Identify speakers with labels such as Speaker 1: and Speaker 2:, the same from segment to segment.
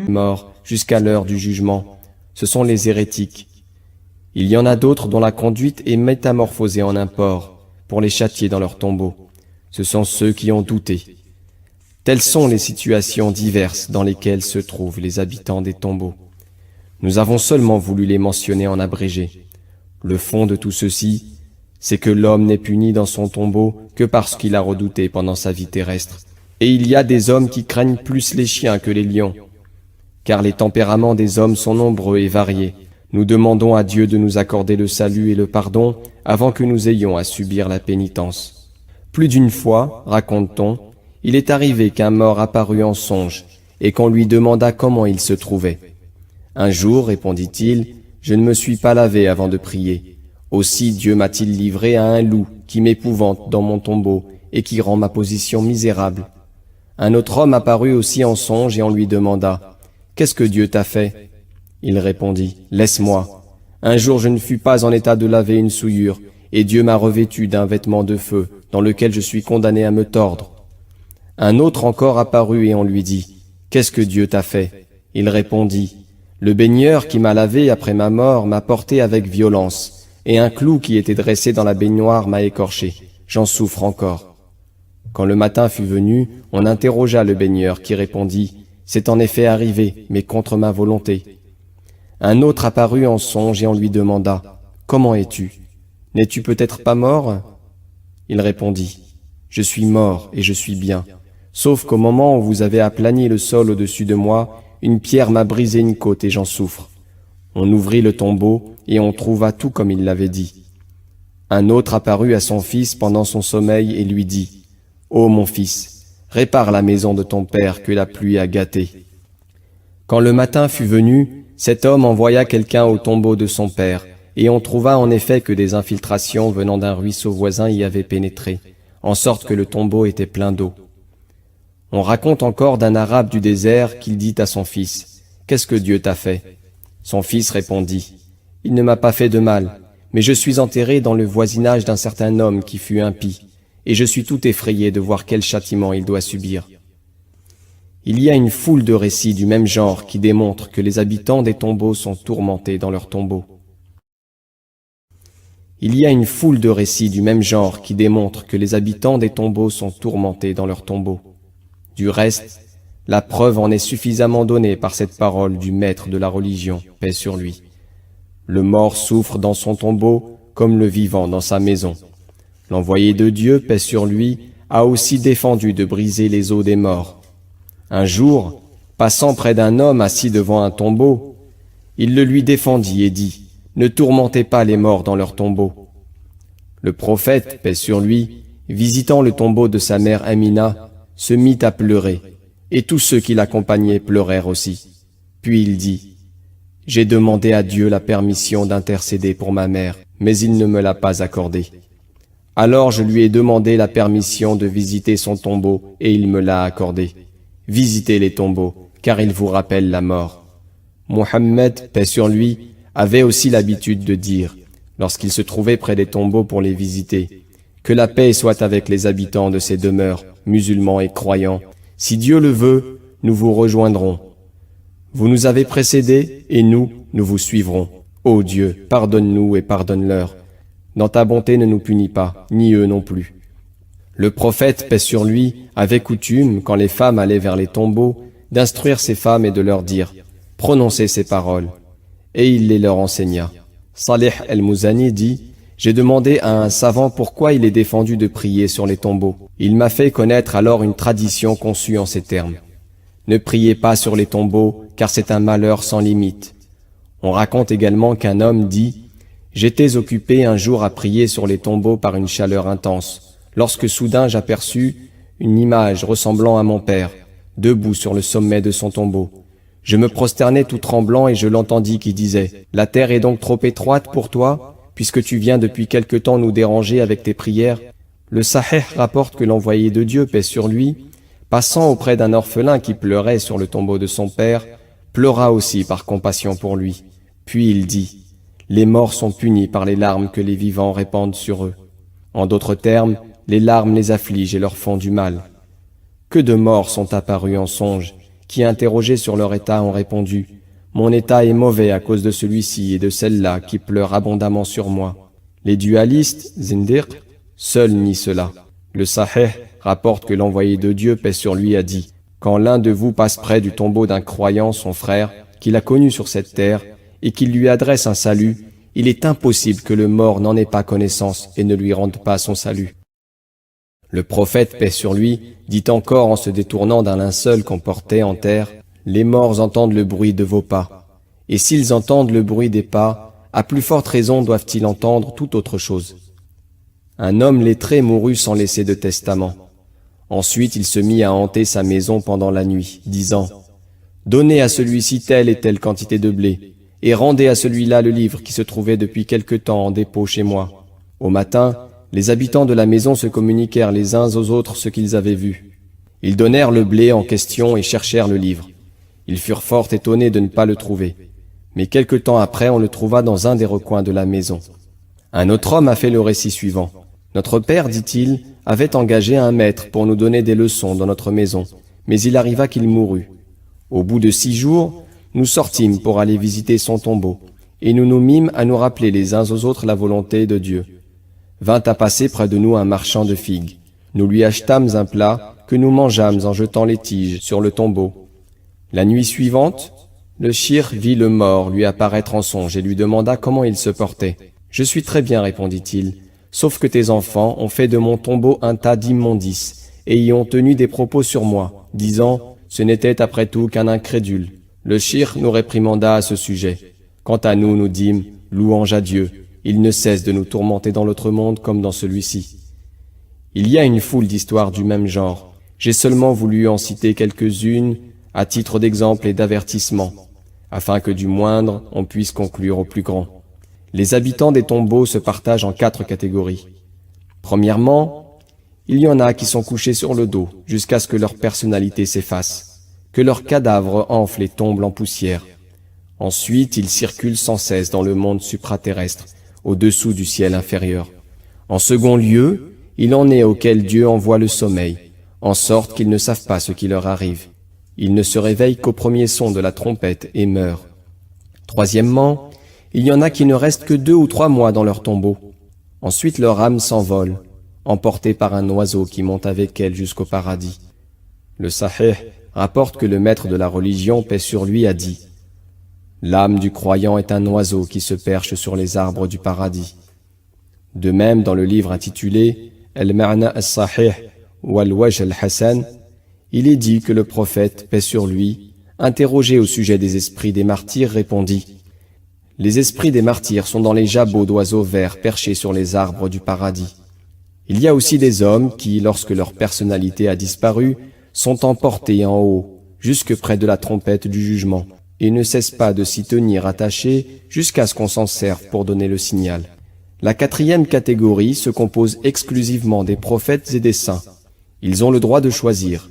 Speaker 1: Mort jusqu'à l'heure du jugement, ce sont les hérétiques. Il y en a d'autres dont la conduite est métamorphosée en un porc, pour les châtier dans leur tombeau. Ce sont ceux qui ont douté. Telles sont les situations diverses dans lesquelles se trouvent les habitants des tombeaux. Nous avons seulement voulu les mentionner en abrégé. Le fond de tout ceci, c'est que l'homme n'est puni dans son tombeau que parce qu'il a redouté pendant sa vie terrestre. Et il y a des hommes qui craignent plus les chiens que les lions. Car les tempéraments des hommes sont nombreux et variés. Nous demandons à Dieu de nous accorder le salut et le pardon avant que nous ayons à subir la pénitence. Plus d'une fois, raconte-t-on, il est arrivé qu'un mort apparut en songe et qu'on lui demanda comment il se trouvait. Un jour, répondit-il, je ne me suis pas lavé avant de prier. Aussi Dieu m'a-t-il livré à un loup qui m'épouvante dans mon tombeau et qui rend ma position misérable. Un autre homme apparut aussi en songe et on lui demanda « Qu'est-ce que Dieu t'a fait ?» Il répondit « Laisse-moi. Un jour je ne fus pas en état de laver une souillure, et Dieu m'a revêtu d'un vêtement de feu, dans lequel je suis condamné à me tordre. » Un autre encore apparut et on lui dit « Qu'est-ce que Dieu t'a fait ?» Il répondit « Le baigneur qui m'a lavé après ma mort m'a porté avec violence, et un clou qui était dressé dans la baignoire m'a écorché. J'en souffre encore. » Quand le matin fut venu, on interrogea le baigneur qui répondit « C'est en effet arrivé, mais contre ma volonté. » Un autre apparut en songe et on lui demanda « Comment es-tu? N'es-tu peut-être pas mort ?» Il répondit « Je suis mort et je suis bien, sauf qu'au moment où vous avez aplani le sol au-dessus de moi, une pierre m'a brisé une côte et j'en souffre. » On ouvrit le tombeau et on trouva tout comme il l'avait dit. Un autre apparut à son fils pendant son sommeil et lui dit « Ô mon fils, répare la maison de ton père que la pluie a gâtée. » Quand le matin fut venu, cet homme envoya quelqu'un au tombeau de son père, et on trouva en effet que des infiltrations venant d'un ruisseau voisin y avaient pénétré, en sorte que le tombeau était plein d'eau. On raconte encore d'un arabe du désert qu'il dit à son fils « Qu'est-ce que Dieu t'a fait ?» Son fils répondit « Il ne m'a pas fait de mal, mais je suis enterré dans le voisinage d'un certain homme qui fut impie, et je suis tout effrayé de voir quel châtiment il doit subir. » Il y a une foule de récits du même genre qui démontrent que les habitants des tombeaux sont tourmentés dans leurs tombeaux. Il y a une foule de récits du même genre qui démontrent que les habitants des tombeaux sont tourmentés dans leurs tombeaux. Du reste, la preuve en est suffisamment donnée par cette parole du maître de la religion, paix sur lui. Le mort souffre dans son tombeau comme le vivant dans sa maison. L'envoyé de Dieu, paix sur lui, a aussi défendu de briser les os des morts. Un jour, passant près d'un homme assis devant un tombeau, il le lui défendit et dit « Ne tourmentez pas les morts dans leur tombeau. » Le prophète, paix sur lui, visitant le tombeau de sa mère Amina, se mit à pleurer, et tous ceux qui l'accompagnaient pleurèrent aussi. Puis il dit « J'ai demandé à Dieu la permission d'intercéder pour ma mère, mais il ne me l'a pas accordée. Alors je lui ai demandé la permission de visiter son tombeau, et il me l'a accordée. Visitez les tombeaux, car ils vous rappellent la mort. » Mohammed, paix sur lui, avait aussi l'habitude de dire, lorsqu'il se trouvait près des tombeaux pour les visiter, « Que la paix soit avec les habitants de ces demeures, musulmans et croyants. Si Dieu le veut, nous vous rejoindrons. Vous nous avez précédés, et nous vous suivrons. Ô Dieu, pardonne-nous et pardonne-leur. Dans ta bonté ne nous punis pas, ni eux non plus. » Le prophète, paix sur lui, avait coutume, quand les femmes allaient vers les tombeaux, d'instruire ces femmes et de leur dire « Prononcez ces paroles. » Et il les leur enseigna. Salih el-Mouzani dit « J'ai demandé à un savant pourquoi il est défendu de prier sur les tombeaux. Il m'a fait connaître alors une tradition conçue en ces termes. Ne priez pas sur les tombeaux, car c'est un malheur sans limite. » On raconte également qu'un homme dit « J'étais occupé un jour à prier sur les tombeaux par une chaleur intense. Lorsque soudain j'aperçus une image ressemblant à mon père, debout sur le sommet de son tombeau. Je me prosternai tout tremblant et je l'entendis qui disait « La terre est donc trop étroite pour toi, puisque tu viens depuis quelque temps nous déranger avec tes prières ?» Le Sahih rapporte que l'envoyé de Dieu, paix sur lui, passant auprès d'un orphelin qui pleurait sur le tombeau de son père, pleura aussi par compassion pour lui. Puis il dit, les morts sont punis par les larmes que les vivants répandent sur eux. En d'autres termes, les larmes les affligent et leur font du mal. Que de morts sont apparus en songe, qui interrogés sur leur état ont répondu, mon état est mauvais à cause de celui-ci et de celle-là qui pleurent abondamment sur moi. Les dualistes, zindiq, seuls nient cela. Le Sahih rapporte que l'envoyé de Dieu, paix sur lui, a dit, quand l'un de vous passe près du tombeau d'un croyant, son frère, qu'il a connu sur cette terre, et qu'il lui adresse un salut, il est impossible que le mort n'en ait pas connaissance et ne lui rende pas son salut. Le prophète, paix sur lui, dit encore en se détournant d'un linceul qu'on portait en terre, les morts entendent le bruit de vos pas. Et s'ils entendent le bruit des pas, à plus forte raison doivent-ils entendre toute autre chose. Un homme lettré mourut sans laisser de testament. Ensuite il se mit à hanter sa maison pendant la nuit, disant, donnez à celui-ci telle et telle quantité de blé, et rendez à celui-là le livre qui se trouvait depuis quelque temps en dépôt chez moi. Au matin, les habitants de la maison se communiquèrent les uns aux autres ce qu'ils avaient vu. Ils donnèrent le blé en question et cherchèrent le livre. Ils furent fort étonnés de ne pas le trouver. Mais quelque temps après, on le trouva dans un des recoins de la maison. Un autre homme a fait le récit suivant. Notre père, dit-il, avait engagé un maître pour nous donner des leçons dans notre maison, mais il arriva qu'il mourut. Au bout de 6 jours, nous sortîmes pour aller visiter son tombeau, et nous nous mîmes à nous rappeler les uns aux autres la volonté de Dieu. Vint à passer près de nous un marchand de figues. Nous lui achetâmes un plat que nous mangeâmes en jetant les tiges sur le tombeau. La nuit suivante, le shir vit le mort lui apparaître en songe et lui demanda comment il se portait. « Je suis très bien, répondit-il, sauf que tes enfants ont fait de mon tombeau un tas d'immondices et y ont tenu des propos sur moi, disant « ce n'était après tout qu'un incrédule ». Le shir nous réprimanda à ce sujet. Quant à nous, nous dîmes « louange à Dieu ». Il ne cesse de nous tourmenter dans l'autre monde comme dans celui-ci. Il y a une foule d'histoires du même genre. J'ai seulement voulu en citer quelques-unes à titre d'exemple et d'avertissement, afin que du moindre on puisse conclure au plus grand. Les habitants des tombeaux se partagent en 4 catégories. Premièrement, il y en a qui sont couchés sur le dos jusqu'à ce que leur personnalité s'efface, que leurs cadavres enflent et tombent en poussière. Ensuite, ils circulent sans cesse dans le monde supraterrestre, au-dessous du ciel inférieur. En second lieu, il en est auxquels Dieu envoie le sommeil, en sorte qu'ils ne savent pas ce qui leur arrive. Ils ne se réveillent qu'au premier son de la trompette et meurent. Troisièmement, il y en a qui ne restent que 2 ou 3 mois dans leur tombeau. Ensuite leur âme s'envole, emportée par un oiseau qui monte avec elle jusqu'au paradis. Le Sahih rapporte que le maître de la religion, paix sur lui, a dit « L'âme du croyant est un oiseau qui se perche sur les arbres du paradis. » De même, dans le livre intitulé « Al-Ma'na al-Sahih wal-Wajh al-Hasan », il est dit que le prophète, paix sur lui, interrogé au sujet des esprits des martyrs, répondit « Les esprits des martyrs sont dans les jabots d'oiseaux verts perchés sur les arbres du paradis. Il y a aussi des hommes qui, lorsque leur personnalité a disparu, sont emportés en haut, jusque près de la trompette du jugement, et ne cessent pas de s'y tenir attachés jusqu'à ce qu'on s'en serve pour donner le signal. La 4e catégorie se compose exclusivement des prophètes et des saints. Ils ont le droit de choisir.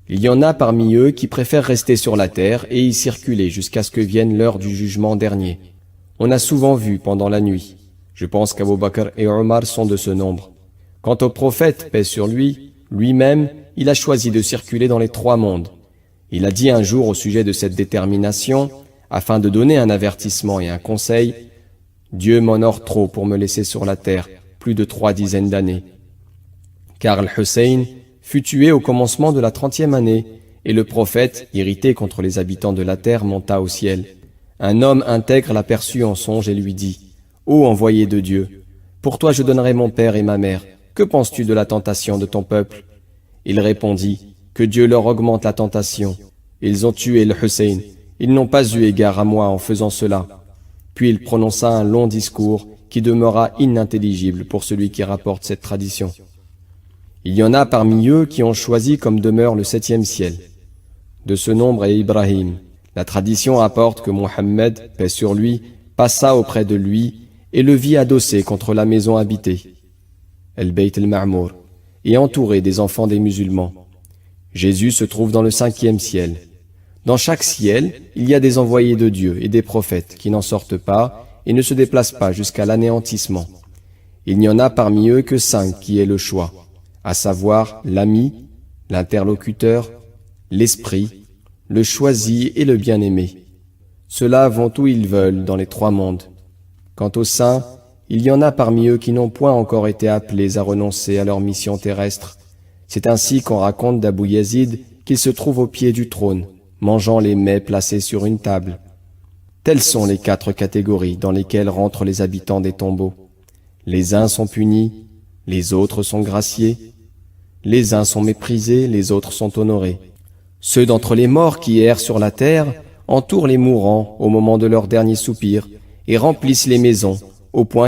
Speaker 1: Il y en a parmi eux qui préfèrent rester sur la terre et y circuler jusqu'à ce que vienne l'heure du jugement dernier. On a souvent vu pendant la nuit. Je pense qu'Abu Bakr et Omar sont de ce nombre. Quant au prophète, paix sur lui, lui-même, il a choisi de circuler dans les 3 mondes. Il a dit un jour au sujet de cette détermination, afin de donner un avertissement et un conseil, « Dieu m'honore trop pour me laisser sur la terre plus de 3 dizaines d'années. » Car Al-Hussein fut tué au commencement de la 30e année, et le prophète, irrité contre les habitants de la terre, monta au ciel. Un homme intègre l'aperçut en songe et lui dit, « Ô envoyé de Dieu, pour toi je donnerai mon père et ma mère. Que penses-tu de la tentation de ton peuple ?» Il répondit, « Que Dieu leur augmente la tentation. Ils ont tué le Hussein. Ils n'ont pas eu égard à moi en faisant cela. » Puis il prononça un long discours qui demeura inintelligible pour celui qui rapporte cette tradition. Il y en a parmi eux qui ont choisi comme demeure le 7e ciel. De ce nombre est Ibrahim. La tradition rapporte que Mohammed, paix sur lui, passa auprès de lui et le vit adossé contre la maison habitée, El-Bayt el-Ma'mour, et entouré des enfants des musulmans. Jésus se trouve dans le 5e ciel. Dans chaque ciel, il y a des envoyés de Dieu et des prophètes qui n'en sortent pas et ne se déplacent pas jusqu'à l'anéantissement. Il n'y en a parmi eux que 5 qui aient le choix, à savoir l'ami, l'interlocuteur, l'esprit, le choisi et le bien-aimé. Ceux-là vont où ils veulent dans les 3 mondes. Quant aux saints, il y en a parmi eux qui n'ont point encore été appelés à renoncer à leur mission terrestre. C'est ainsi qu'on raconte d'Abou Yazid qu'il se trouve au pied du trône, mangeant les mets placés sur une table. Telles sont les 4 catégories dans lesquelles rentrent les habitants des tombeaux. Les uns sont punis, les autres sont graciés. Les uns sont méprisés, les autres sont honorés. Ceux d'entre les morts qui errent sur la terre entourent les mourants au moment de leur dernier soupir et remplissent les maisons au point